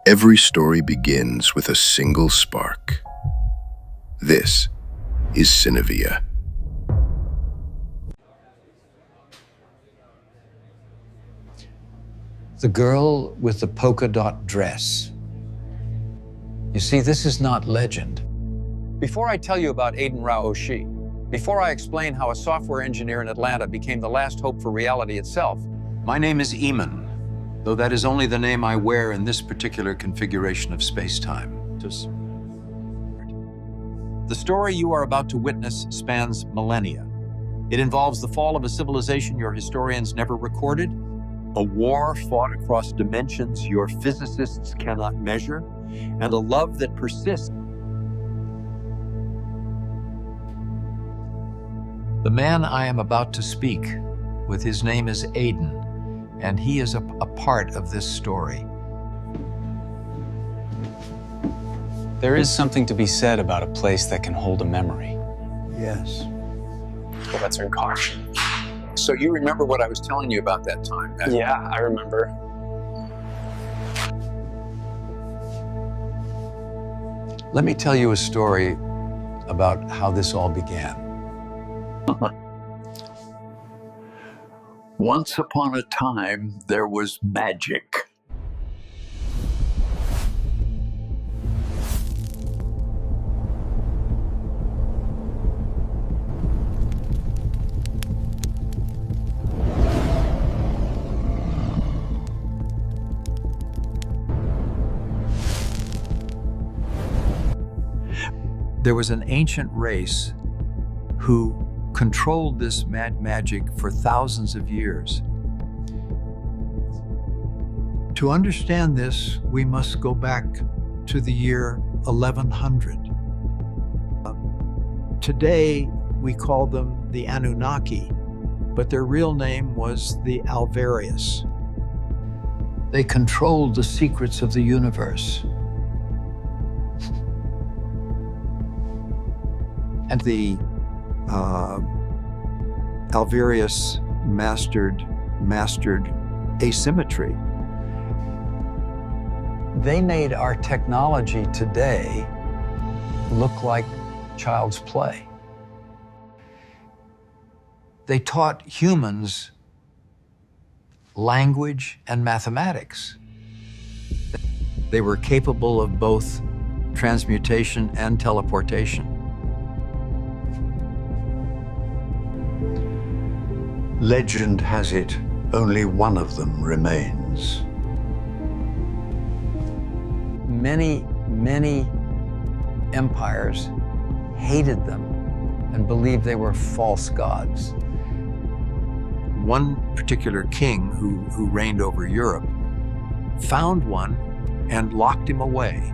Every story begins with a single spark. This is Synovia. The girl with the polka dot dress. You see, this is not legend. Before I tell you about Aiden Rao O'Shea, before I explain how a software engineer in Atlanta became the last hope for reality itself, my name is Eamon, though that is only the name I wear in this particular configuration of space-time. The story you are about to witness spans millennia. It involves the fall of a civilization your historians never recorded, a war fought across dimensions your physicists cannot measure, and a love that persists. The man I am about to speak with, his name is Aiden, and he is a part of this story. There is something to be said about a place that can hold a memory. Yes. Well, that's very car. So you remember what I was telling you about that time? Yeah, I remember. Let me tell you a story about how this all began. Once upon a time, there was magic. There was an ancient race who controlled this magic for thousands of years. To understand this, we must go back to the year 1100. Today, we call them the Anunnaki, but their real name was the Averius. They controlled the secrets of the universe. And the Averius mastered asymmetry. They made our technology today look like child's play. They taught humans language and mathematics. They were capable of both transmutation and teleportation. Legend has it, only one of them remains. Many empires hated them and believed they were false gods. One particular king who reigned over Europe found one and locked him away.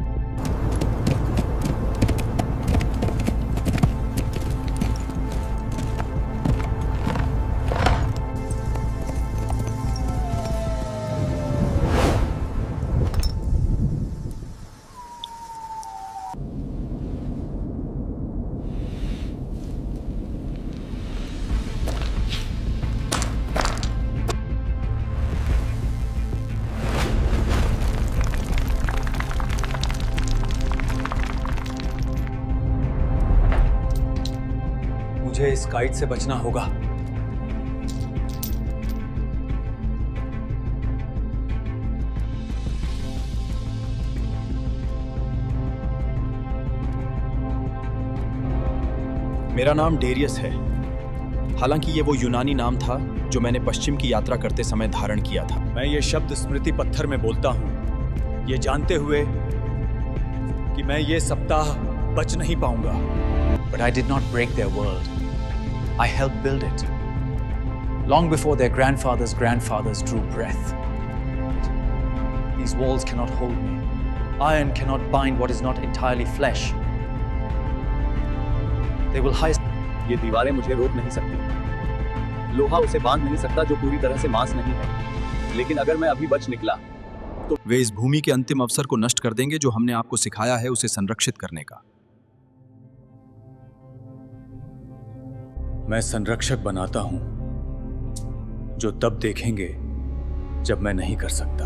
मुझे इस kite से बचना होगा। मेरा नाम Darius है। हालांकि ये वो यूनानी नाम था जो मैंने पश्चिम की यात्रा करते समय धारण किया था। मैं ये शब्द स्मृति पत्थर में बोलता हूँ, ये जानते हुए कि मैं ये सप्ताह बच नहीं पाऊंगा। But I did not break their world. I helped build it. Long before their grandfathers' grandfathers drew breath. These walls cannot hold me. Iron cannot bind what is not entirely flesh. They will hide. ये दीवारें मुझे रोक नहीं सकती। लोहा उसे बांध नहीं सकता जो पूरी तरह से मांस नहीं है। लेकिन अगर मैं अभी बच निकला तो वे इस भूमि के अंतिम अवसर को नष्ट कर देंगे जो हमने आपको सिखाया है उसे संरक्षित करने का। मैं संरक्षक बनाता हूं जो तब देखेंगे जब मैं नहीं कर सकता।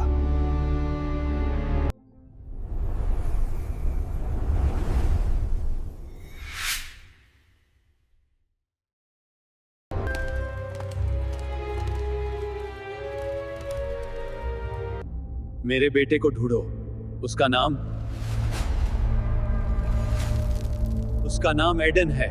मेरे बेटे को ढूंढो। उसका नाम एडन है।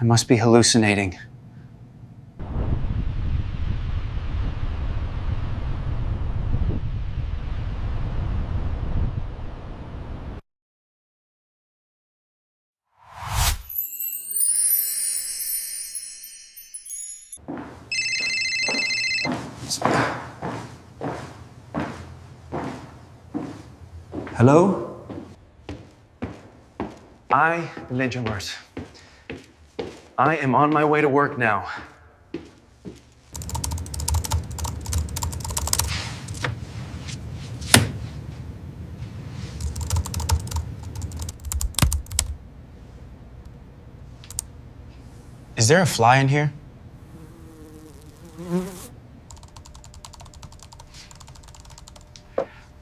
I must be hallucinating. Hello? Legends. I am on my way to work now. Is there a fly in here?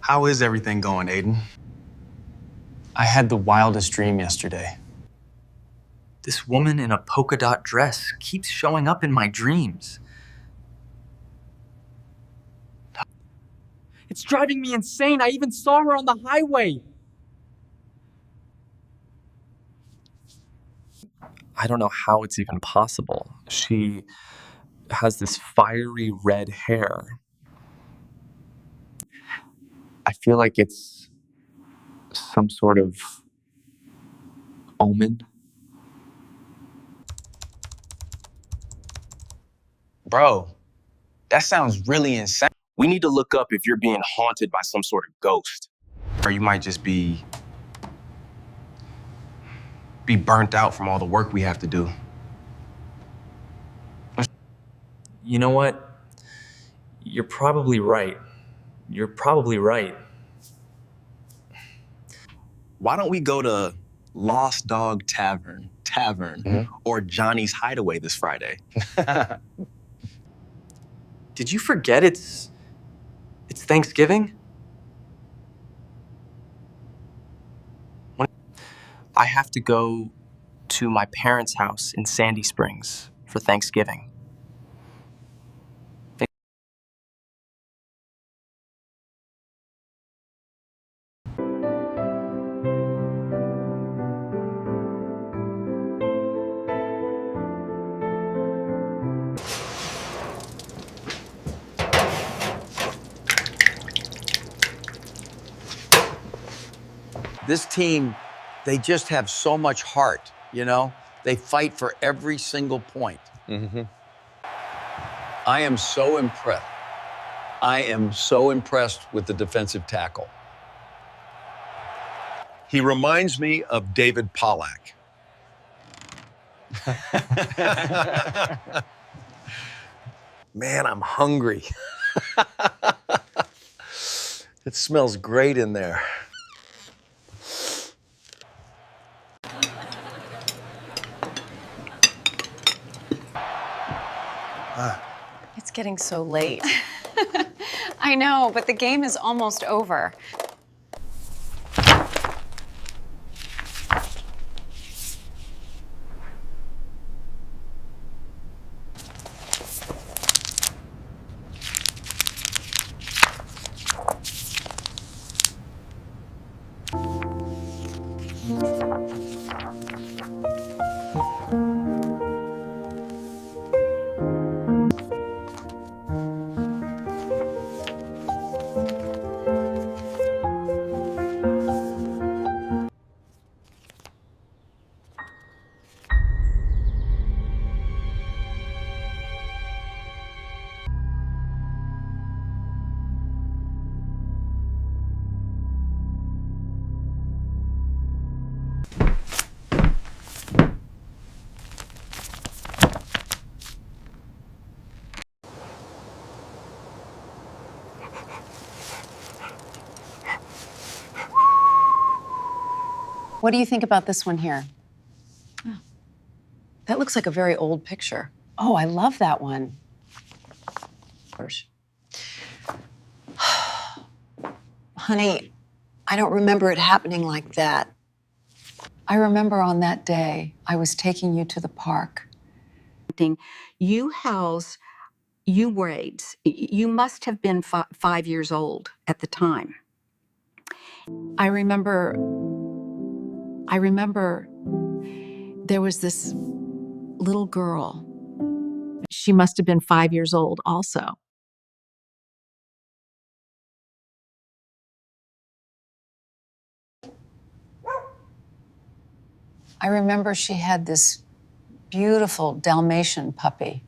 How is everything going, Aiden? I had the wildest dream yesterday. This woman in a polka dot dress keeps showing up in my dreams. It's driving me insane. I even saw her on the highway. I don't know how it's even possible. She has this fiery red hair. I feel like it's some sort of omen. Bro, that sounds really insane. We need to look up if you're being haunted by some sort of ghost. Or you might just be burnt out from all the work we have to do. You know what? You're probably right. You're probably right. Why don't we go to Lost Dog Tavern, or Johnny's Hideaway this Friday? Did you forget it's Thanksgiving? I have to go to my parents' house in Sandy Springs for Thanksgiving. This team, they just have so much heart, you know? They fight for every single point. I am so impressed. I am so impressed with the defensive tackle. He reminds me of David Pollack. Man, I'm hungry. It smells great in there. It's getting so late. I know, but the game is almost over. What do you think about this one here? Oh, that looks like a very old picture. Oh, I love that one. Honey, I don't remember it happening like that. I remember on that day, I was taking you to the park. You must have been 5 years old at the time. I remember there was this little girl. She must have been 5 years old also. I remember she had this beautiful Dalmatian puppy.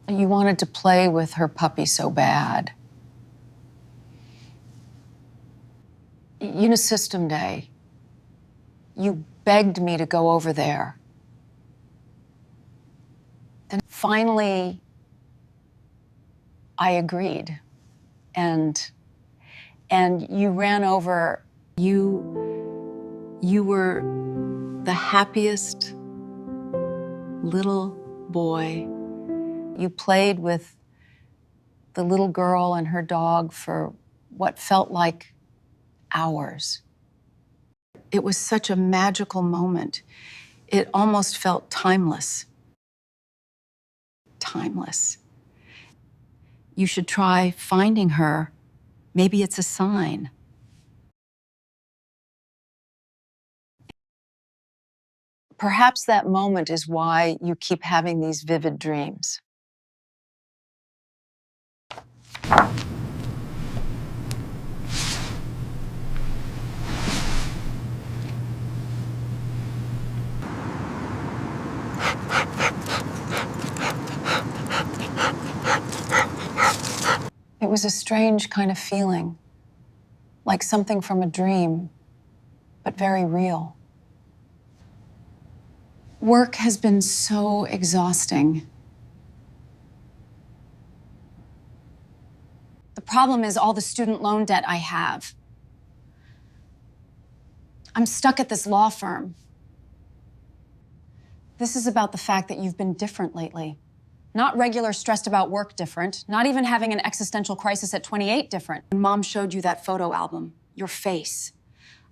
You wanted to play with her puppy so bad. Unisystem Day, you begged me to go over there. And finally, I agreed. And you ran over. You were the happiest little boy. You played with the little girl and her dog for what felt like hours. It was such a magical moment. It almost felt timeless. Timeless. You should try finding her. Maybe it's a sign. Perhaps that moment is why you keep having these vivid dreams. It was a strange kind of feeling, like something from a dream, but very real. Work has been so exhausting. The problem is all the student loan debt I have. I'm stuck at this law firm. This is about the fact that you've been different lately. Not regular stressed about work different, not even having an existential crisis at 28 different. When Mom showed you that photo album, your face,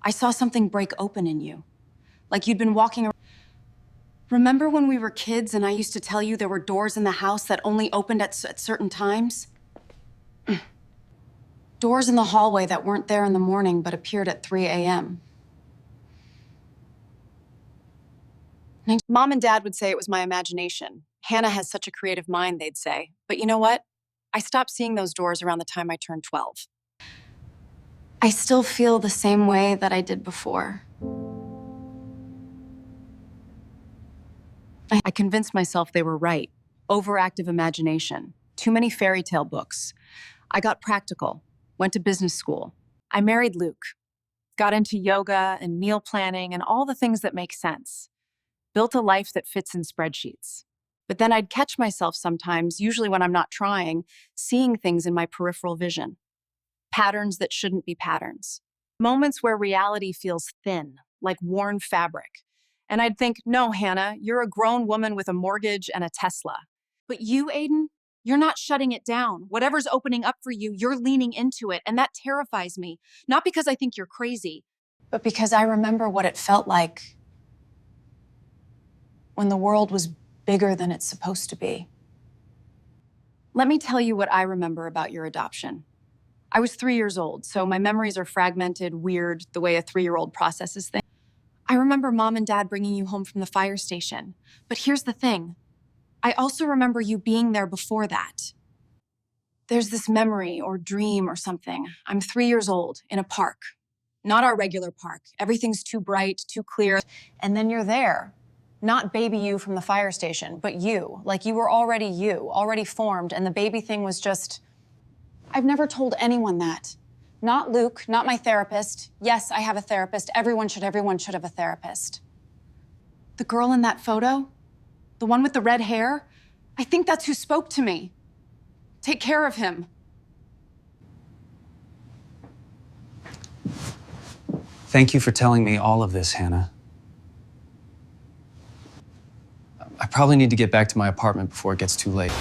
I saw something break open in you. Like you'd been walking around. Remember when we were kids and I used to tell you there were doors in the house that only opened at certain times? Doors in the hallway that weren't there in the morning but appeared at 3 a.m. Mom and Dad would say it was my imagination. Hannah has such a creative mind, they'd say. But you know what? I stopped seeing those doors around the time I turned 12. I still feel the same way that I did before. I convinced myself they were right. Overactive imagination, too many fairy tale books. I got practical, went to business school. I married Luke, got into yoga and meal planning and all the things that make sense. Built a life that fits in spreadsheets. But then I'd catch myself sometimes, usually when I'm not trying, seeing things in my peripheral vision. Patterns that shouldn't be patterns. Moments where reality feels thin, like worn fabric. And I'd think, no, Hannah, you're a grown woman with a mortgage and a Tesla. But you, Aiden, you're not shutting it down. Whatever's opening up for you, you're leaning into it. And that terrifies me. Not because I think you're crazy, but because I remember what it felt like when the world was bigger than it's supposed to be. Let me tell you what I remember about your adoption. I was 3 years old, so my memories are fragmented, weird, the way a 3-year-old processes things. I remember Mom and Dad bringing you home from the fire station. But here's the thing. I also remember you being there before that. There's this memory or dream or something. I'm 3 years old in a park. Not our regular park. Everything's too bright, too clear. And then you're there. Not baby you from the fire station, but you. Like you were already you, already formed, and the baby thing was just... I've never told anyone that. Not Luke, not my therapist. Yes, I have a therapist. Everyone should have a therapist. The girl in that photo, the one with the red hair, I think that's who spoke to me. Take care of him. Thank you for telling me all of this, Hannah. I probably need to get back to my apartment before it gets too late.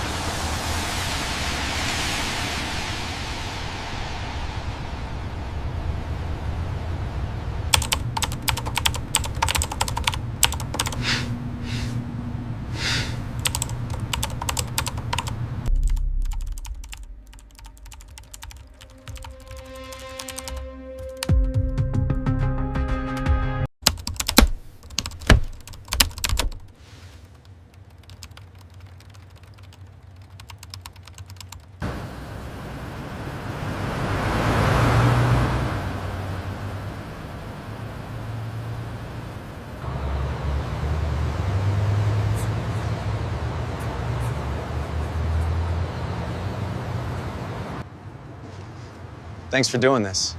Thanks for doing this.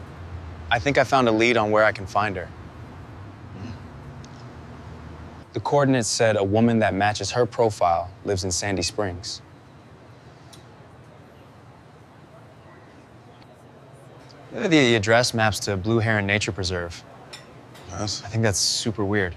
I think I found a lead on where I can find her. The coordinates said a woman that matches her profile lives in Sandy Springs. The address maps to Blue Heron Nature Preserve. Yes. I think that's super weird.